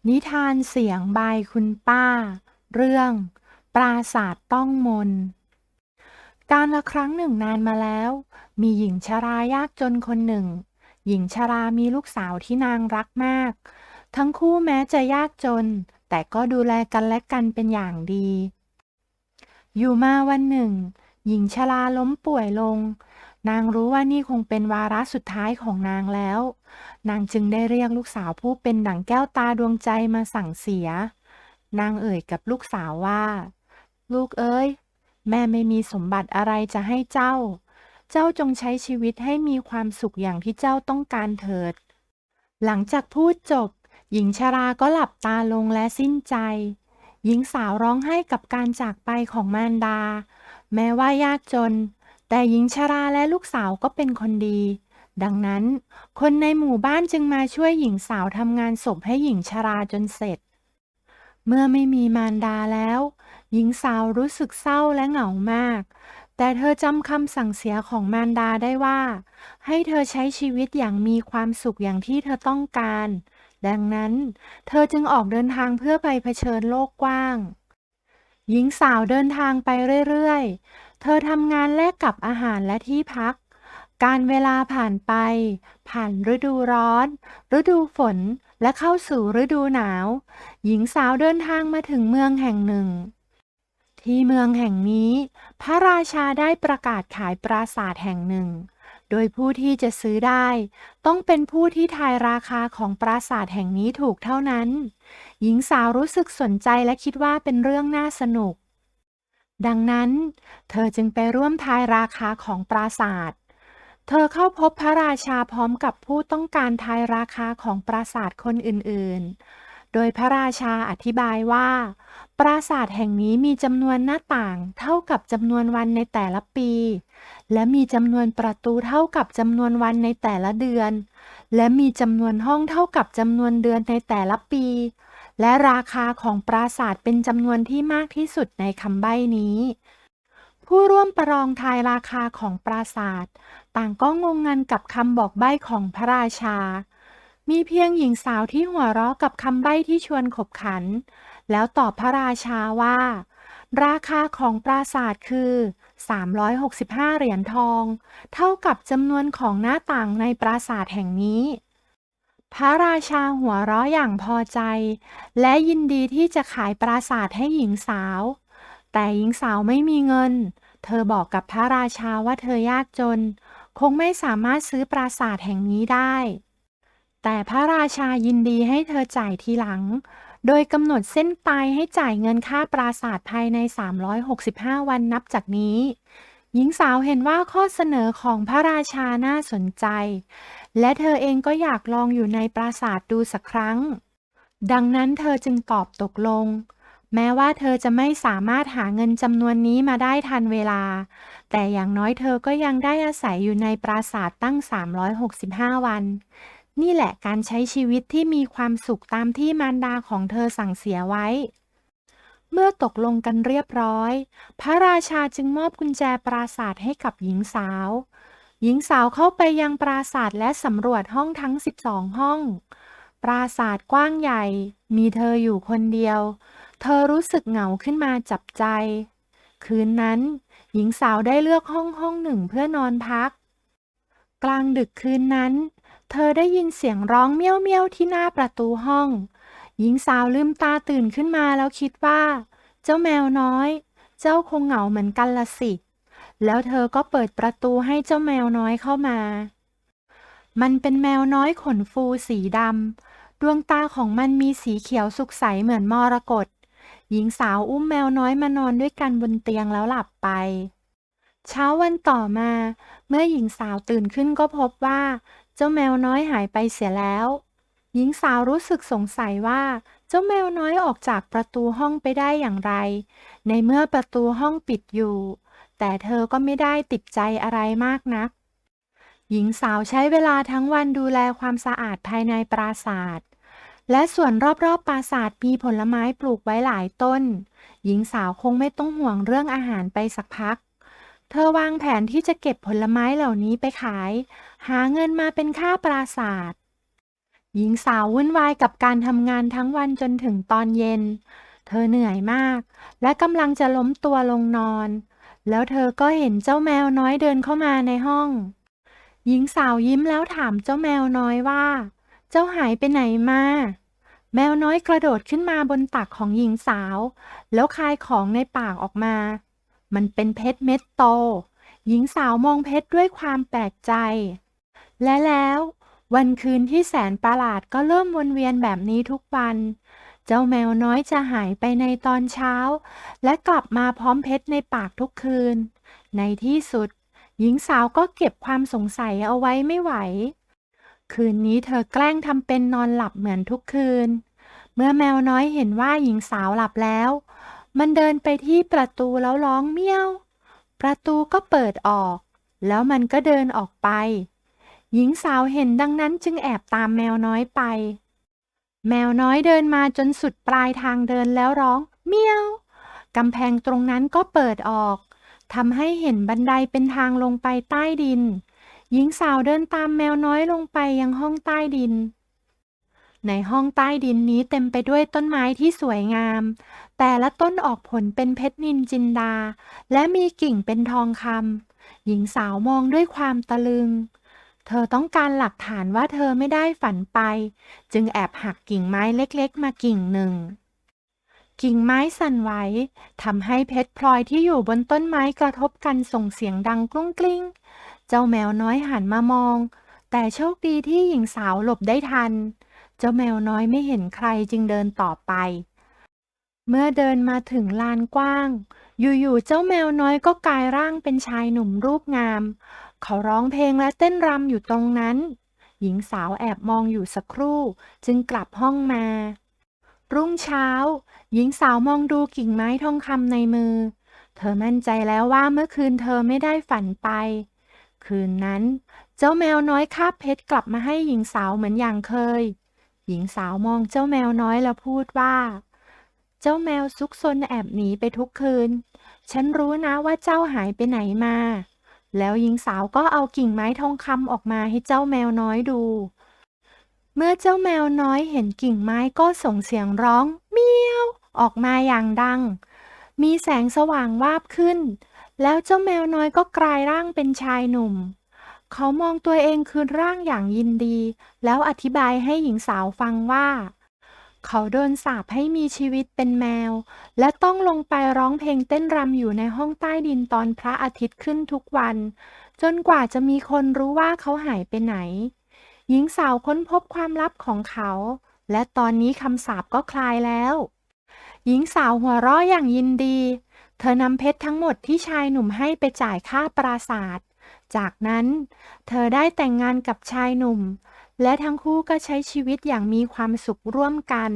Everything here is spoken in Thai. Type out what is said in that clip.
นิทานเสียงบายคุณป้าเรื่องปราสาทต้องมนต์การละครั้งหนึ่งนานมาแล้วมีหญิงชรายากจนคนหนึ่งหญิงชรามีลูกสาวที่นางรักมากทั้งคู่แม้จะยากจนแต่ก็ดูแลกันและกันเป็นอย่างดีอยู่มาวันหนึ่งหญิงชราล้มป่วยลงนางรู้ว่านี่คงเป็นวาระสุดท้ายของนางแล้วนางจึงได้เรียกลูกสาวผู้เป็นดั่งแก้วตาดวงใจมาสั่งเสีย นางเอ่ยกับลูกสาวว่าลูกเอ้ยแม่ไม่มีสมบัติอะไรจะให้เจ้าเจ้าจงใช้ชีวิตให้มีความสุขอย่างที่เจ้าต้องการเถิดหลังจากพูดจบหญิงชราก็หลับตาลงและสิ้นใจหญิงสาวร้องไห้กับการจากไปของมารดาแม้ว่ายากจนแต่หญิงชราและลูกสาวก็เป็นคนดีดังนั้นคนในหมู่บ้านจึงมาช่วยหญิงสาวทำงานศพให้หญิงชราจนเสร็จ เมื่อไม่มีมารดาแล้วหญิงสาวรู้สึกเศร้าและเหงามากแต่เธอจำคำสั่งเสียของมารดาได้ว่าให้เธอใช้ชีวิตอย่างมีความสุขอย่างที่เธอต้องการดังนั้นเธอจึงออกเดินทางเพื่อไปเผชิญโลกกว้าง หญิงสาวเดินทางไปเรื่อยๆ เธอทำงานแลกกับอาหารและที่พัก การเวลาผ่านไป ผ่านฤดูร้อน ฤดูฝน และเข้าสู่ฤดูหนาว หญิงสาวเดินทางมาถึงเมืองแห่งหนึ่ง ที่เมืองแห่งนี้พระราชาได้ประกาศขายปราสาทแห่งหนึ่ง โดยผู้ที่จะซื้อได้ต้องเป็นผู้ที่ทายราคาของปราสาทแห่งนี้ถูกเท่านั้น หญิงสาวรู้สึกสนใจและคิดว่าเป็นเรื่องน่าสนุก ดังนั้นเธอจึงไปร่วมทายราคาของปราสาท เธอเข้าพบพระราชาพร้อมกับผู้ต้องการทายราคาของปราสาทคนอื่นๆ โดยพระราชาอธิบายว่าปราสาทแห่งนี้มีจำนวนหน้าต่างเท่ากับจำนวนวันในแต่ละปี และมีจำนวนประตูเท่ากับจำนวนวันในแต่ละเดือน และมีจำนวนห้องเท่ากับจำนวนเดือนในแต่ละปี และราคาของปราสาทเป็นจำนวนที่มากที่สุดในคำใบ้นี้ ผู้ร่วมประลองทายราคาของปราสาทต่างก็งงงันกับคำบอกใบ้ของพระราชา มีเพียงหญิงสาวที่หัวเราะกับคำใบ้ที่ชวนขบขัน แล้วตอบพระราชาว่าราคาของปราสาทคือ365เหรียญทองเท่ากับจำนวนของหน้าต่างในปราสาทแห่งนี้ พระราชาหัวเราะอย่างพอใจและยินดีที่จะขายปราสาทให้หญิงสาวแต่หญิงสาวไม่มีเงินเธอบอกกับพระราชาว่าเธอยากจนคงไม่สามารถซื้อปราสาทแห่งนี้ได้แต่พระราชายินดีให้เธอจ่ายทีหลังโดยกำหนดเส้นตายให้จ่ายเงินค่าปราสาทภายใน365วันนับจากนี้หญิงสาวเห็นว่าข้อเสนอของพระราชาน่าสนใจ และเธอเองก็อยากลองอยู่ในปราสาทดูสักครั้ง ดังนั้นเธอจึงตอบตกลง แม้ว่าเธอจะไม่สามารถหาเงินจำนวนนี้มาได้ทันเวลา แต่อย่างน้อยเธอก็ยังได้อาศัยอยู่ในปราสาทตั้ง365วัน นี่แหละการใช้ชีวิตที่มีความสุขตามที่มารดาของเธอสั่งเสียไว้ เมื่อตกลงกันเรียบร้อย พระราชาจึงมอบกุญแจปราสาทให้กับหญิงสาว หญิงสาวเข้าไปยังปราสาทและสำรวจห้องทั้ง12ห้อง ปราสาทกว้างใหญ่ มีเธออยู่คนเดียว เธอรู้สึกเหงาขึ้นมาจับใจ คืนนั้นหญิงสาวได้เลือกห้องหนึ่งเพื่อนอนพัก กลางดึกคืนนั้น เธอได้ยินเสียงร้องเมี้ยวเมี้ยวที่หน้าประตูห้อง หญิงสาวลืมตาตื่นขึ้นมาแล้วคิดว่าเจ้าแมวน้อย เจ้าคงเหงาเหมือนกันละสิ แล้วเธอก็เปิดประตูให้เจ้าแมวน้อยเข้ามา มันเป็นแมวน้อยขนฟูสีดำ ดวงตาของมันมีสีเขียวสุกใสเหมือนมรกต หญิงสาวอุ้มแมวน้อยมานอนด้วยกันบนเตียงแล้วหลับไป เช้าวันต่อมาเมื่อหญิงสาวตื่นขึ้นก็พบว่าเจ้าแมวน้อยหายไปเสียแล้วหญิงสาวรู้สึกสงสัยว่าเจ้าแมวน้อยออกจากประตูห้องไปได้อย่างไรในเมื่อประตูห้องปิดอยู่แต่เธอก็ไม่ได้ติดใจอะไรมากนักหญิงสาวใช้เวลาทั้งวันดูแลความสะอาดภายในปราสาทและส่วนรอบๆปราสาทมีผลไม้ปลูกไว้หลายต้นหญิงสาวคงไม่ต้องห่วงเรื่องอาหารไปสักพัก เธอวางแผนที่จะเก็บผลไม้เหล่านี้ไปขาย หาเงินมาเป็นค่าปราสาท หญิงสาววุ่นวายกับการทำงานทั้งวันจนถึงตอนเย็น เธอเหนื่อยมากและกำลังจะล้มตัวลงนอน แล้วเธอก็เห็นเจ้าแมวน้อยเดินเข้ามาในห้อง หญิงสาวยิ้มแล้วถามเจ้าแมวน้อยว่าเจ้าหายไปไหนมาแมวน้อยกระโดดขึ้นมาบนตักของหญิงสาวแล้วคายของในปากออกมามันเป็นเพชรเม็ดโตหญิงสาวมองเพชรด้วยความแปลกใจและแล้ววันคืนที่แสนประหลาดก็เริ่มวนเวียนแบบนี้ทุกวันเจ้าแมวน้อยจะหายไปในตอนเช้าและกลับมาพร้อมเพชรในปากทุกคืนในที่สุดหญิงสาวก็เก็บความสงสัยเอาไว้ไม่ไหวคืนนี้เธอแกล้งทำเป็นนอนหลับเหมือนทุกคืนเมื่อแมวน้อยเห็นว่าหญิงสาวหลับแล้วมันเดินไปที่ประตูแล้วร้องเมี้ยวประตูก็เปิดออกแล้วมันก็เดินออกไปหญิงสาวเห็นดังนั้นจึงแอบตามแมวน้อยไปแมวน้อยเดินมาจนสุดปลายทางเดินแล้วร้องเมี้ยวกำแพงตรงนั้นก็เปิดออกทำให้เห็นบันไดเป็นทางลงไปใต้ดินหญิงสาวเดินตามแมวน้อยลงไปยังห้องใต้ดินในห้องใต้ดินนี้เต็มไปด้วยต้นไม้ที่สวยงามแต่ละต้นออกผลเป็นเพชรนินจินดาและมีกิ่งเป็นทองคำหญิงสาวมองด้วยความตะลึงเธอต้องการหลักฐานว่าเธอไม่ได้ฝันไปจึงแอบหักกิ่งไม้เล็กๆมากิ่งหนึ่ง กิ่งไม้สั่นไหวทำให้เพชรพลอยที่อยู่บนต้นไม้กระทบกันส่งเสียงดังกรุ้งกลิ้งเจ้าแมวน้อยหันมามองแต่โชคดีที่หญิงสาวหลบได้ทันเจ้าแมวน้อยไม่เห็นใครจึงเดินต่อไปเมื่อเดินมาถึงลานกว้างอยู่ๆเจ้าแมวน้อยก็กลายร่างเป็นชายหนุ่มรูปงามเขาร้องเพลงและเต้นรำอยู่ตรงนั้นหญิงสาวแอบมองอยู่สักครู่จึงกลับห้องมา รุ่งเช้าหญิงสาวมองดูกิ่งไม้ทองคำในมือเธอมั่นใจแล้วว่าเมื่อคืนเธอไม่ได้ฝันไปคืนนั้นเจ้าแมวน้อยคาบเพชรกลับมาให้หญิงสาวเหมือนอย่างเคยหญิงสาวมองเจ้าแมวน้อยแล้วพูดว่าเจ้าแมวซุกซนแอบหนีไปทุกคืนฉันรู้นะว่าเจ้าหายไปไหนมาแล้วหญิงสาวก็เอากิ่งไม้ทองคำออกมาให้เจ้าแมวน้อยดู เมื่อเจ้าแมวน้อยเห็นกิ่งไม้ก็ส่งเสียงร้องเมียวออกมาอย่างดัง มีแสงสว่างวาบขึ้น แล้วเจ้าแมวน้อยก็กลายร่างเป็นชายหนุ่ม เขามองตัวเองคืนร่างอย่างยินดี แล้วอธิบายให้หญิงสาวฟังว่า เขาโดนสาปให้มีชีวิตเป็นแมว และต้องลงไปร้องเพลงเต้นรำอยู่ในห้องใต้ดินตอนพระอาทิตย์ขึ้นทุกวัน จนกว่าจะมีคนรู้ว่าเขาหายไปไหน หญิงสาวค้นพบความลับของเขา และตอนนี้คำสาปก็คลายแล้ว หญิงสาวหัวเราะอย่างยินดี เธอนำเพชรทั้งหมดที่ชายหนุ่มให้ไปจ่ายค่าปราสาท จากนั้นเธอได้แต่งงานกับชายหนุ่ม และทั้งคู่ก็ใช้ชีวิตอย่างมีความสุขร่วมกัน